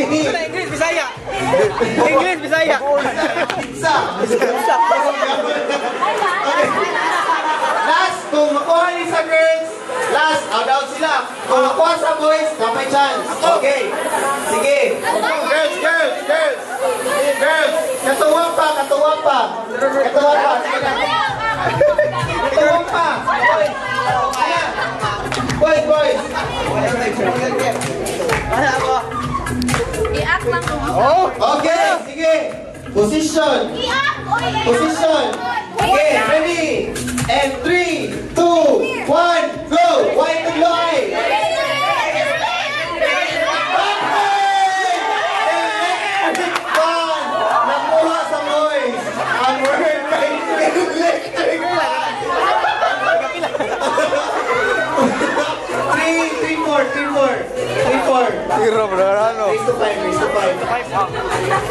English, Bisaya. English, Bisaya. Pizza. Last, kung makuha ni sa girls, last, out sila. Kung makuha sa boys, kapay chance. Okay. Sige. Girls. Katuwa pa. Katuwa pa. Boys. I-act lang. Okay, sige. Position. Okay, ready? And 3, 2, 1, go! White and loy! Nakuha sa boys! Ang word kay electric fan! 3-4. Hero, bro. Ano? Raise to 5.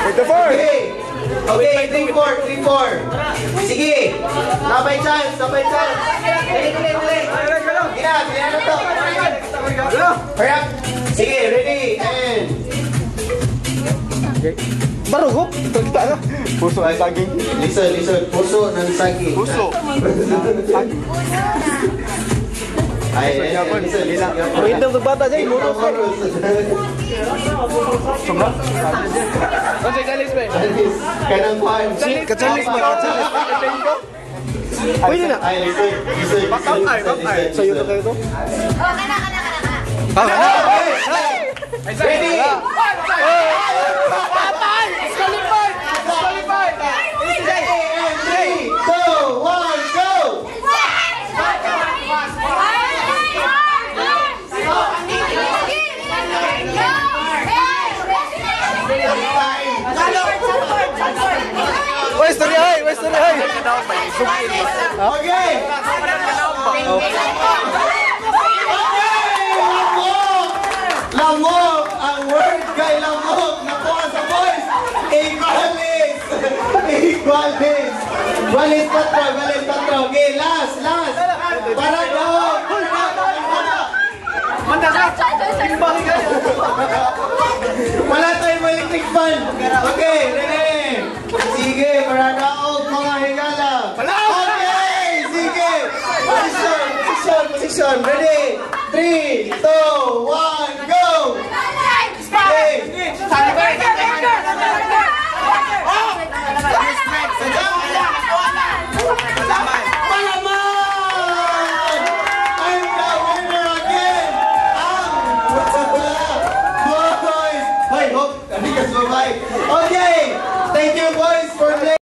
Wait, the four. Okay, 3-4. Sige. Napay chance. Dali. Gina na to. Hurry up. Sige, ready, and... Barugok. Puso ay saging. Listen. Puso ng saging. Puso. Ay, listen. Wait, ang bata dyan. Sumra? Ano siya galis ba? Kanang kuhan. Kachalis ba? Pwede na. Ay, listen. Bakay. Sa'yo na kayo to? Ready? Patay! Disqualified! 3, 2, 1, go! Where's the high? Okay! Lamok! Ang word kay lamok nakuha sa boys! Equalis! Balis patro. Okay, last! Para go! Wala tayong electric fan! Okay, ready! Sige, para daog mga higala! Okay! Sige! Position! Ready? 3, 2, 1, go! Okay, thank you boys for playing.